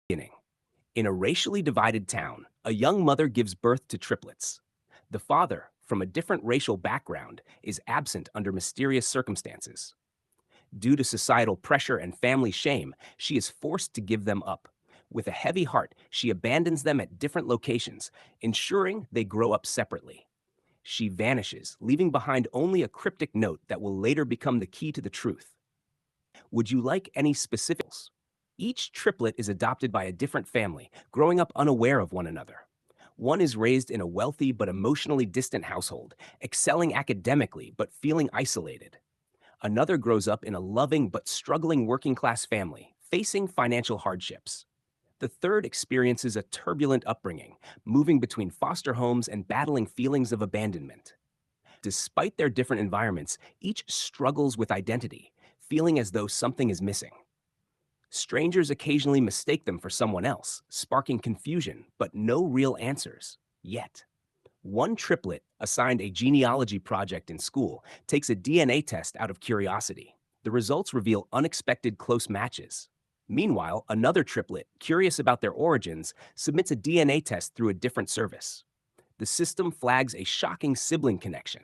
Beginning. In a racially divided town, a young mother gives birth to triplets. The father, from a different racial background, is absent under mysterious circumstances. Due to societal pressure and family shame, she is forced to give them up. With a heavy heart, she abandons them at different locations, ensuring they grow up separately. She vanishes, leaving behind only a cryptic note that will later become the key to the truth. Would you like any specifics? Each triplet is adopted by a different family, growing up unaware of one another. One is raised in a wealthy but emotionally distant household, excelling academically but feeling isolated. Another grows up in a loving but struggling working class family, facing financial hardships. The third experiences a turbulent upbringing, moving between foster homes and battling feelings of abandonment. Despite their different environments, each struggles with identity, feeling as though something is missing. Strangers occasionally mistake them for someone else, sparking confusion, but no real answers, yet. One triplet, assigned a genealogy project in school, takes a DNA test out of curiosity. The results reveal unexpected close matches. Meanwhile, another triplet, curious about their origins, submits a DNA test through a different service. The system flags a shocking sibling connection.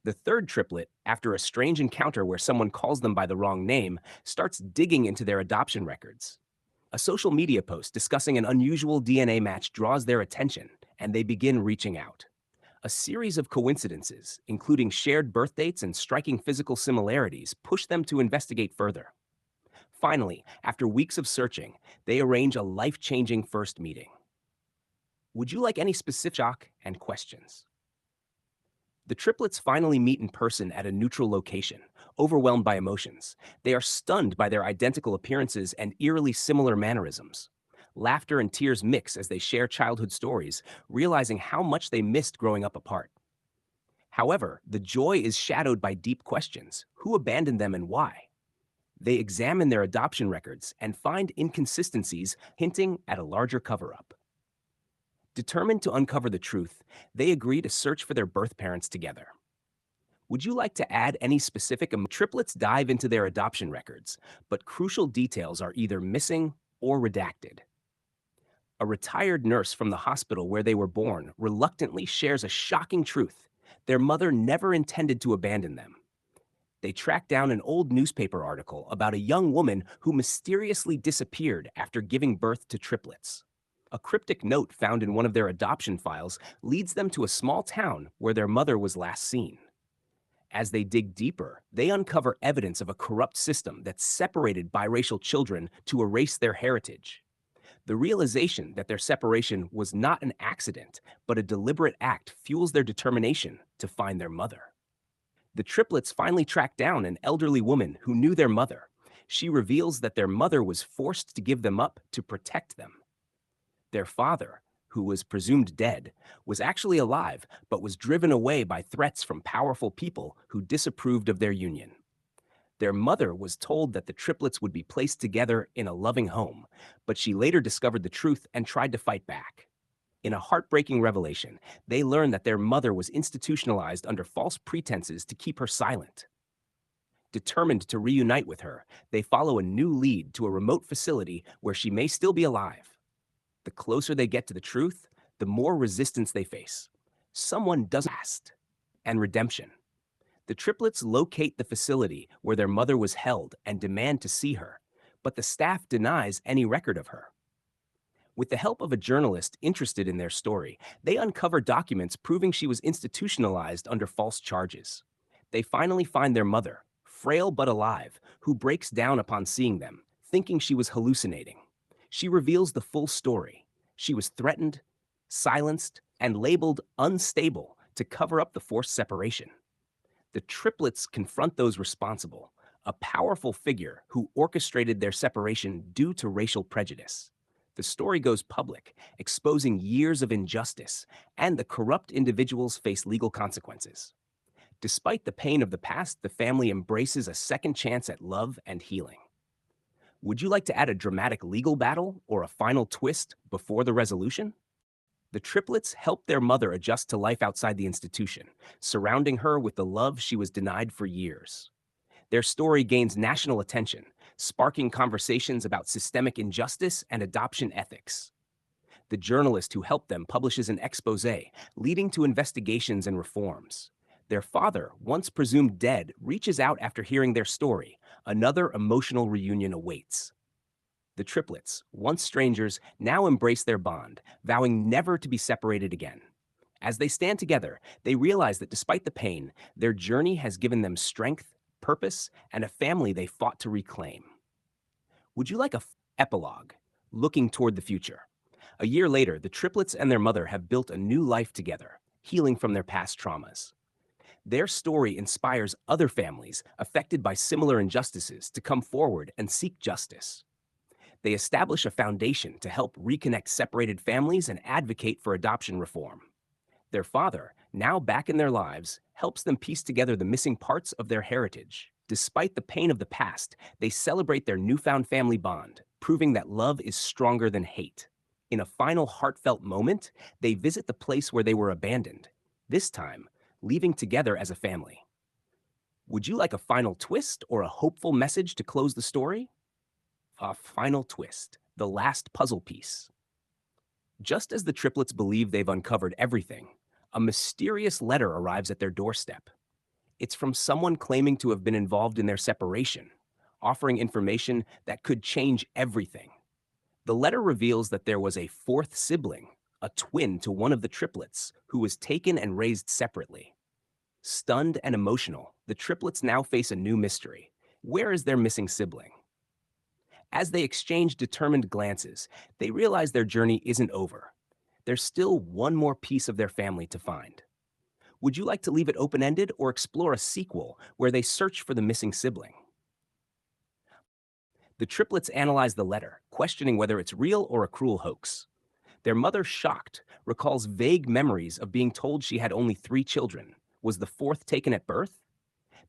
The third triplet, after a strange encounter where someone calls them by the wrong name, starts digging into their adoption records. A social media post discussing an unusual DNA match draws their attention, and they begin reaching out. A series of coincidences, including shared birth dates and striking physical similarities, push them to investigate further. Finally, after weeks of searching, they arrange a life-changing first meeting. Would you like any specific shock and questions? The triplets finally meet in person at a neutral location, overwhelmed by emotions. They are stunned by their identical appearances and eerily similar mannerisms. Laughter and tears mix as they share childhood stories, realizing how much they missed growing up apart. However, the joy is shadowed by deep questions. Who abandoned them and why? They examine their adoption records and find inconsistencies hinting at a larger cover up. Determined to uncover the truth, they agree to search for their birth parents together. Would you like to add any specific? Triplets dive into their adoption records, but crucial details are either missing or redacted. A retired nurse from the hospital where they were born reluctantly shares a shocking truth. Their mother never intended to abandon them. They track down an old newspaper article about a young woman who mysteriously disappeared after giving birth to triplets. A cryptic note found in one of their adoption files leads them to a small town where their mother was last seen. As they dig deeper, they uncover evidence of a corrupt system that separated biracial children to erase their heritage. The realization that their separation was not an accident, but a deliberate act fuels their determination to find their mother. The triplets finally track down an elderly woman who knew their mother. She reveals that their mother was forced to give them up to protect them. Their father, who was presumed dead, was actually alive but was driven away by threats from powerful people who disapproved of their union. Their mother was told that the triplets would be placed together in a loving home, but she later discovered the truth and tried to fight back. In a heartbreaking revelation, they learn that their mother was institutionalized under false pretenses to keep her silent. Determined to reunite with her, they follow a new lead to a remote facility where she may still be alive. The closer they get to the truth, the more resistance they face. Someone doesn't last. And redemption. The triplets locate the facility where their mother was held and demand to see her, but the staff denies any record of her. With the help of a journalist interested in their story, they uncover documents proving she was institutionalized under false charges. They finally find their mother, frail but alive, who breaks down upon seeing them, thinking she was hallucinating. She reveals the full story. She was threatened, silenced, and labeled unstable to cover up the forced separation. The triplets confront those responsible, a powerful figure who orchestrated their separation due to racial prejudice. The story goes public, exposing years of injustice, and the corrupt individuals face legal consequences. Despite the pain of the past, the family embraces a second chance at love and healing. Would you like to add a dramatic legal battle or a final twist before the resolution? The triplets help their mother adjust to life outside the institution, surrounding her with the love she was denied for years. Their story gains national attention, sparking conversations about systemic injustice and adoption ethics. The journalist who helped them publishes an expose, leading to investigations and reforms. Their father, once presumed dead, reaches out after hearing their story. Another emotional reunion awaits. The triplets, once strangers, now embrace their bond, vowing never to be separated again. As they stand together, they realize that despite the pain, their journey has given them strength, purpose, and a family they fought to reclaim. Would you like a epilogue? Looking toward the future. A year later, the triplets and their mother have built a new life together, healing from their past traumas. Their story inspires other families affected by similar injustices to come forward and seek justice. They establish a foundation to help reconnect separated families and advocate for adoption reform. Their father, now back in their lives, helps them piece together the missing parts of their heritage. Despite the pain of the past, they celebrate their newfound family bond, proving that love is stronger than hate. In a final heartfelt moment, they visit the place where they were abandoned, this time, leaving together as a family. Would you like a final twist or a hopeful message to close the story? A final twist, the last puzzle piece. Just as the triplets believe they've uncovered everything, a mysterious letter arrives at their doorstep. It's from someone claiming to have been involved in their separation, offering information that could change everything. The letter reveals that there was a fourth sibling, a twin to one of the triplets, who was taken and raised separately. Stunned and emotional, the triplets now face a new mystery. Where is their missing sibling? As they exchange determined glances, they realize their journey isn't over. There's still one more piece of their family to find. Would you like to leave it open-ended or explore a sequel where they search for the missing sibling? The triplets analyze the letter, questioning whether it's real or a cruel hoax. Their mother, shocked, recalls vague memories of being told she had only 3 children. Was the fourth taken at birth?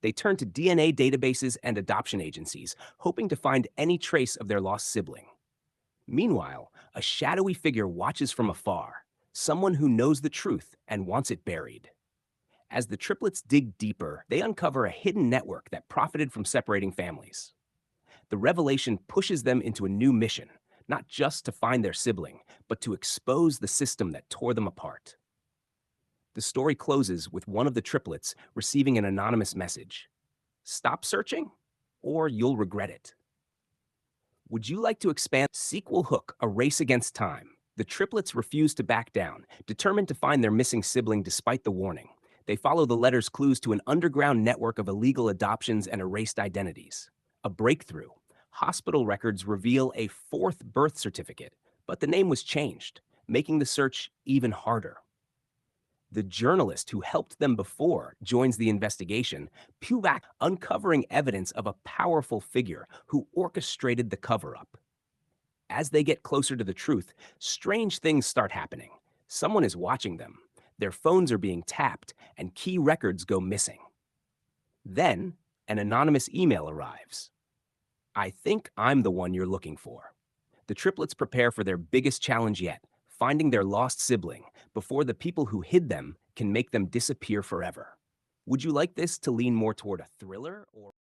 They turn to DNA databases and adoption agencies, hoping to find any trace of their lost sibling. Meanwhile, a shadowy figure watches from afar, someone who knows the truth and wants it buried. As the triplets dig deeper, they uncover a hidden network that profited from separating families. The revelation pushes them into a new mission, not just to find their sibling, but to expose the system that tore them apart. The story closes with one of the triplets receiving an anonymous message. Stop searching, or you'll regret it. Would you like to expand sequel hook, A Race Against Time? The triplets refuse to back down, determined to find their missing sibling despite the warning. They follow the letter's clues to an underground network of illegal adoptions and erased identities. A breakthrough. Hospital records reveal a fourth birth certificate, but the name was changed, making the search even harder. The journalist who helped them before joins the investigation, Puvac uncovering evidence of a powerful figure who orchestrated the cover-up. As they get closer to the truth, strange things start happening. Someone is watching them. Their phones are being tapped, and key records go missing. Then, an anonymous email arrives. I think I'm the one you're looking for. The triplets prepare for their biggest challenge yet, finding their lost sibling, before the people who hid them can make them disappear forever. Would you like this to lean more toward a thriller or